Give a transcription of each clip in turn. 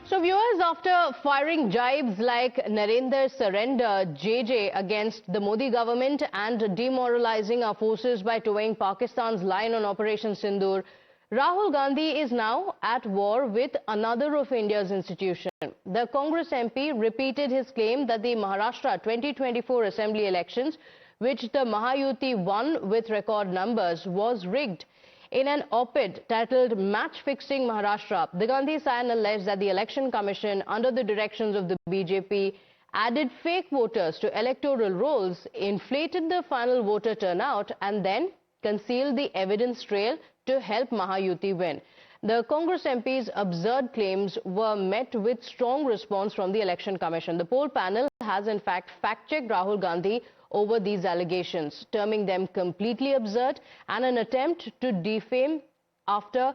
So viewers, after firing jibes like Narendra surrender JJ against the Modi government and demoralizing our forces by towing Pakistan's line on Operation Sindoor, Rahul Gandhi is now at war with another of India's institution. The Congress MP repeated his claim that the Maharashtra 2024 Assembly elections, which the Mahayuti won with record numbers, was rigged. In an op-ed titled Match Fixing Maharashtra, the Gandhi San alleged that the Election Commission, under the directions of the BJP, added fake voters to electoral rolls, inflated the final voter turnout and then concealed the evidence trail to help Mahayuti win. The Congress MP's absurd claims were met with strong response from the Election Commission. The poll panel has in fact fact-checked Rahul Gandhi over these allegations, terming them completely absurd and an attempt to defame after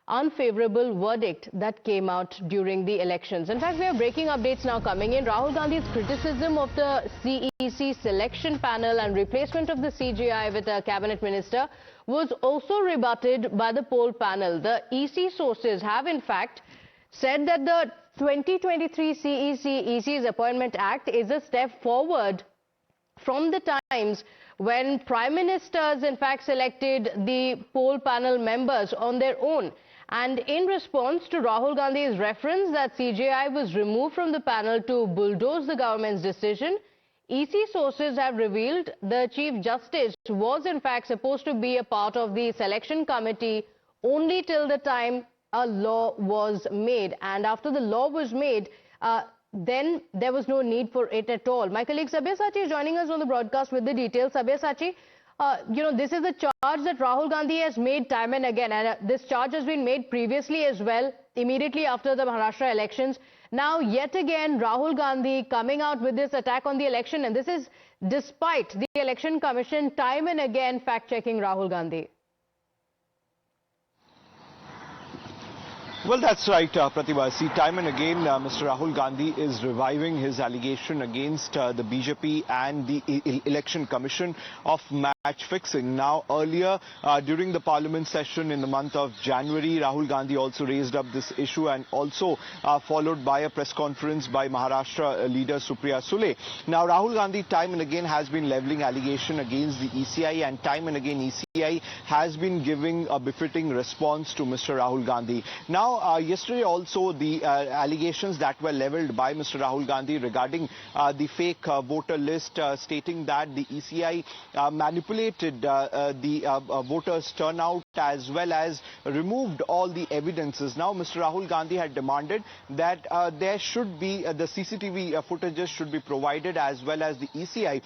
unfavorable verdict that came out during the elections. In fact, we have breaking updates now coming in. Rahul Gandhi's criticism of the CEC selection panel and replacement of the CGI with a cabinet minister was also rebutted by the poll panel. The EC sources have in fact said that the 2023 EC's Appointment Act is a step forward from the times when prime ministers in fact selected the poll panel members on their own. And in response to Rahul Gandhi's reference that CJI was removed from the panel to bulldoze the government's decision, EC sources have revealed the Chief Justice was in fact supposed to be a part of the selection committee only till the time a law was made. And after the law was made, then there was no need for it at all. My colleague Sabyasachi is joining us on the broadcast with the details. Sabyasachi, this is a charge that Rahul Gandhi has made time and again, and this charge has been made previously as well, immediately after the Maharashtra elections. Now, yet again, Rahul Gandhi coming out with this attack on the election, and this is despite the Election Commission time and again fact-checking Rahul Gandhi. Well, that's right, Pratibha. See, time and again, Mr. Rahul Gandhi is reviving his allegation against the BJP and the Election Commission of match fixing. Now, earlier, during the Parliament session in the month of January, Rahul Gandhi also raised up this issue and also followed by a press conference by Maharashtra leader Supriya Sule. Now, Rahul Gandhi time and again has been levelling allegation against the ECI, and time and again ECI has been giving a befitting response to Mr. Rahul Gandhi. Now, yesterday also the allegations that were levelled by Mr. Rahul Gandhi regarding the fake voter list, stating that the ECI manipulated the voters' turnout as well as removed all the evidences. Now, Mr. Rahul Gandhi had demanded that there should be the CCTV footages should be provided, as well as the ECI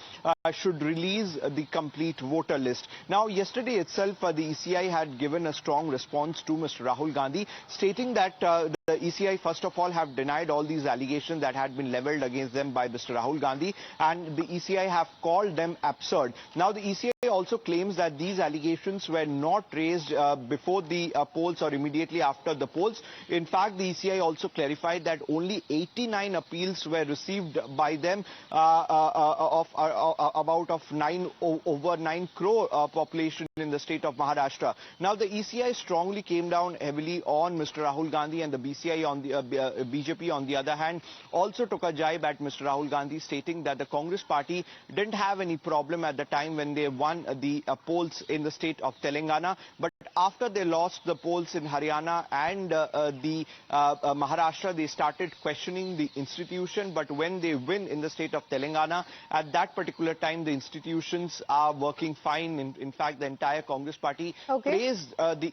should release the complete voter list. Now, yesterday itself, the ECI had given a strong response to Mr. Rahul Gandhi, stating that the ECI first of all have denied all these allegations that had been levelled against them by Mr. Rahul Gandhi, and the ECI have called them absurd. Now, the ECI also claims that these allegations were not raised before the polls or immediately after the polls. In fact, the ECI also clarified that only 89 appeals were received by them of over 9 crore population in the state of Maharashtra. Now, the ECI strongly came down heavily on Mr. Rahul Gandhi, and the BCI on the BJP on the other hand also took a jibe at Mr. Rahul Gandhi, stating that the Congress party didn't have any problem at the time when they won the polls in the state of Telangana, but after they lost the polls in Haryana and the Maharashtra, they started questioning the institution. But when they win in the state of Telangana, at that particular time the institutions are working fine. In fact, the entire Congress party praised the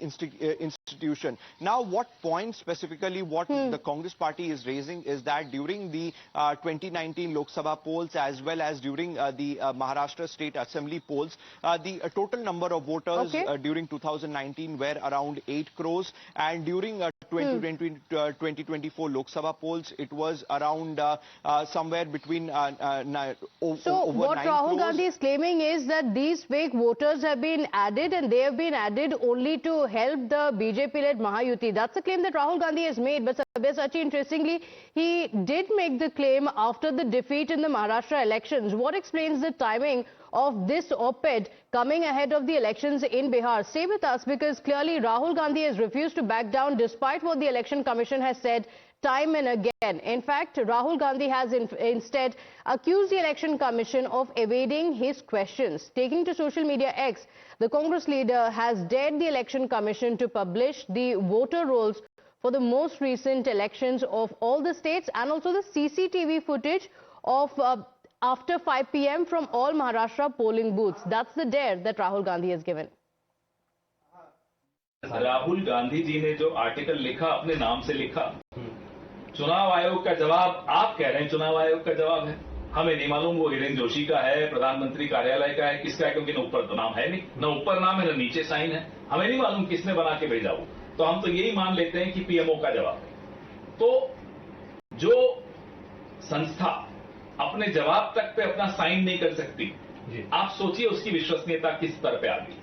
institution. Now, what point specifically what the Congress party is raising is that during the 2019 Lok Sabha polls as well as during the Maharashtra State Assembly polls, the total number of voters during 2019 were around 8 crores, and during 2024 Lok Sabha polls it was around somewhere between over 9 crores. So what Rahul Gandhi is claiming is that these fake voters have been added, and they have been added only to help the BJP-led Mahayuti. That's a claim that Rahul Gandhi has made. But Sabyasachi, interestingly, he did make the claim after the defeat in the Maharashtra elections. What explains the timing of this op-ed coming ahead of the elections in Bihar? Stay with us, because clearly Rahul Gandhi has refused to back down despite what the Election Commission has said time and again. In fact, Rahul Gandhi has instead accused the Election Commission of evading his questions. Taking to social media X, the Congress leader has dared the Election Commission to publish the voter rolls for the most recent elections of all the states and also the CCTV footage of after 5 p.m. from all Maharashtra polling booths. That's the dare that Rahul Gandhi has given. Rahul Gandhi ji ने जो article लिखा अपने नाम से लिखा, चुनाव आयोग का जवाब आप कह रहे हैं चुनाव आयोग का जवाब है, हमें नहीं मालूम वो हिरेन जोशी का है, प्रधानमंत्री कार्यालय का है, किसका है, क्योंकि न ऊपर तो नाम है नहीं, न ऊपर नाम है न नीचे साइन है, हमें नहीं मालूम किसने बना के भेजा वो, तो हम तो यही मान लेते हैं कि पीएमओ का जवाब है। तो जो संस्था अपने जवाब तक पे अपना साइन नहीं कर सकती, आप सोचिए उसकी विश्वसनीयता किस स्तर पे आ गई।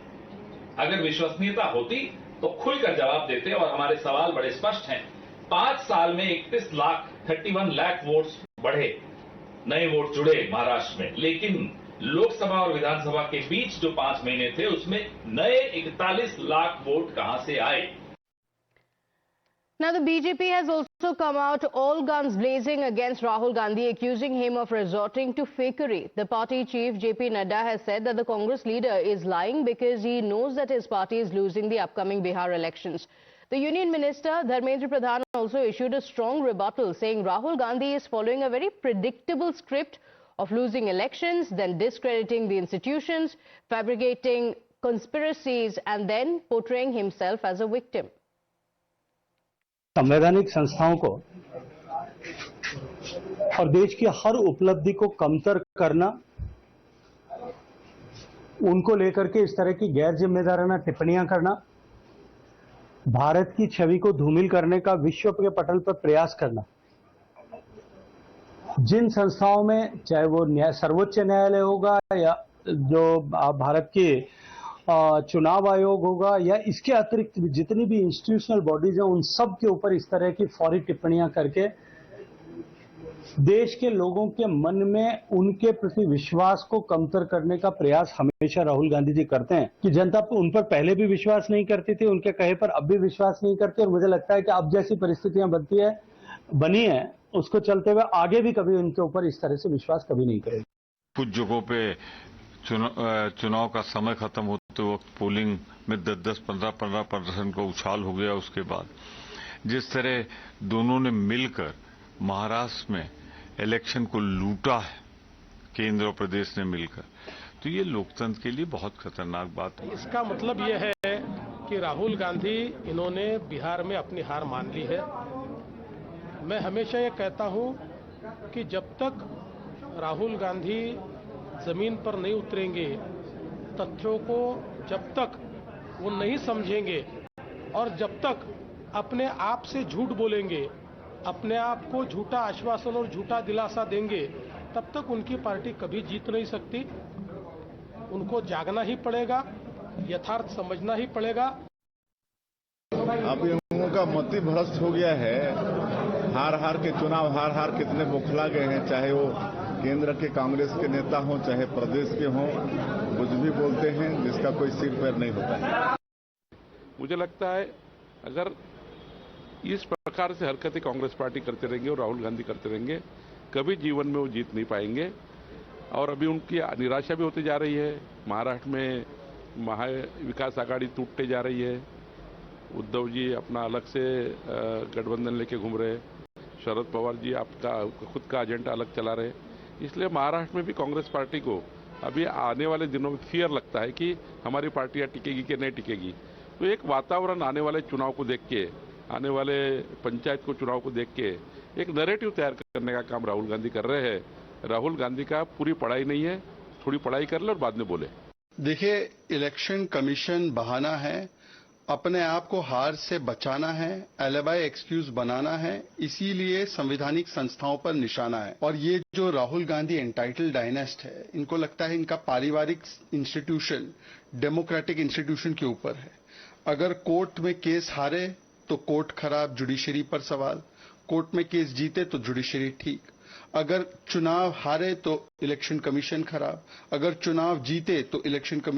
अगर विश्वसनीयता होती तो खुलकर जवाब देते, और हमारे सवाल बड़े स्पष्ट हैं। 5 साल में 31 लाख वोट्स बढ़े, नए वोट जुड़े महाराष्ट्र में, लेकिन लोकसभा और विधानसभा के बीच जो 5 महीने थे उसमें नए 41 लाख वोट कहां से आए। Now, the BJP has also come out all guns blazing against Rahul Gandhi, accusing him of resorting to fakery. The party chief, JP Nadda, has said that the Congress leader is lying because he knows that his party is losing the upcoming Bihar elections. The Union Minister, Dharmendra Pradhan, also issued a strong rebuttal, saying Rahul Gandhi is following a very predictable script of losing elections, then discrediting the institutions, fabricating conspiracies, and then portraying himself as a victim. संवैधानिक संस्थाओं को और देश की हर उपलब्धि को कमतर करना, उनको लेकर के इस तरह की गैर जिम्मेदाराना टिप्पणियां करना, भारत की छवि को धूमिल करने का विश्व के पटल पर प्रयास करना, जिन संस्थाओं में चाहे वो सर्वोच्च न्यायालय होगा या जो भारत के चुनाव आयोग होगा या इसके अतिरिक्त जितनी भी इंस्टीट्यूशनल बॉडीज हैं, उन सब के ऊपर इस तरह की फौरी टिप्पणियां करके देश के लोगों के मन में उनके प्रति विश्वास को कमतर करने का प्रयास हमेशा राहुल गांधी जी करते हैं कि जनता उन पर पहले भी विश्वास नहीं करती थी, उनके कहे पर अब भी विश्वास नहीं करती, और मुझे लगता है कि अब जैसी परिस्थितियां बनी है उसको चलते हुए आगे भी कभी उनके ऊपर इस तरह से विश्वास कभी नहीं करेगी। कुछ जगहों पे चुनाव का समय खत्म होते वक्त पोलिंग में 10-15% का उछाल हो गया। उसके बाद जिस तरह दोनों ने मिलकर महाराष्ट्र में इलेक्शन को लूटा है, केंद्र और प्रदेश ने मिलकर, तो ये लोकतंत्र के लिए बहुत खतरनाक बात है। इसका मतलब ये है कि राहुल गांधी इन्होंने बिहार में अपनी हार मान ली है। मैं हमेशा ये कहता हूं कि जब तक राहुल गांधी जमीन पर नहीं उतरेंगे, तथ्यों को जब तक वो नहीं समझेंगे और जब तक अपने आप से झूठ बोलेंगे, अपने आप को झूठा आश्वासन और झूठा दिलासा देंगे, तब तक उनकी पार्टी कभी जीत नहीं सकती। उनको जागना ही पड़ेगा, यथार्थ समझना ही पड़ेगा। अब लोगों का मति भ्रष्ट हो गया है। हार के चुनाव हार कितने बौखला गए हैं, चाहे वो केंद्र के कांग्रेस के नेता हों चाहे प्रदेश के हों, कुछ भी बोलते हैं जिसका कोई सिर पैर नहीं होता है। मुझे लगता है अगर इस प्रकार से हरकतें कांग्रेस पार्टी करते रहेंगे और राहुल गांधी करते रहेंगे, कभी जीवन में वो जीत नहीं पाएंगे। और अभी उनकी निराशा भी होती जा रही है। महाराष्ट्र में महा विकास आघाड़ी टूटते जा रही है। उद्धव जी अपना अलग से गठबंधन लेके घूम रहे, शरद पवार जी आपका खुद का एजेंडा अलग चला रहे। इसलिए महाराष्ट्र में भी कांग्रेस पार्टी को अभी आने वाले दिनों में फियर लगता है कि हमारी पार्टियां टिकेगी कि नहीं टिकेगी। तो एक वातावरण आने वाले चुनाव को देख के, आने वाले पंचायत को चुनाव को देख के एक नैरेटिव तैयार करने का काम राहुल गांधी कर रहे हैं। राहुल गांधी का पूरी पढ़ाई नहीं है, थोड़ी पढ़ाई कर ले और बाद में बोले। देखिए, इलेक्शन कमीशन बहाना है, अपने आप को हार से बचाना है, एलिबाई एक्सक्यूज बनाना है, इसीलिए संवैधानिक संस्थाओं पर निशाना है। और ये जो राहुल गांधी एंटाइटल डायनेस्ट है, इनको लगता है इनका पारिवारिक इंस्टीट्यूशन डेमोक्रेटिक इंस्टीट्यूशन के ऊपर है। अगर कोर्ट में केस हारे तो कोर्ट खराब, जुडिशरी पर सवाल, कोर्ट में केस जीते तो जुडिशरी ठीक। अगर चुनाव हारे तो इलेक्शन कमीशन खराब, अगर चुनाव जीते तो इलेक्शन कमीशन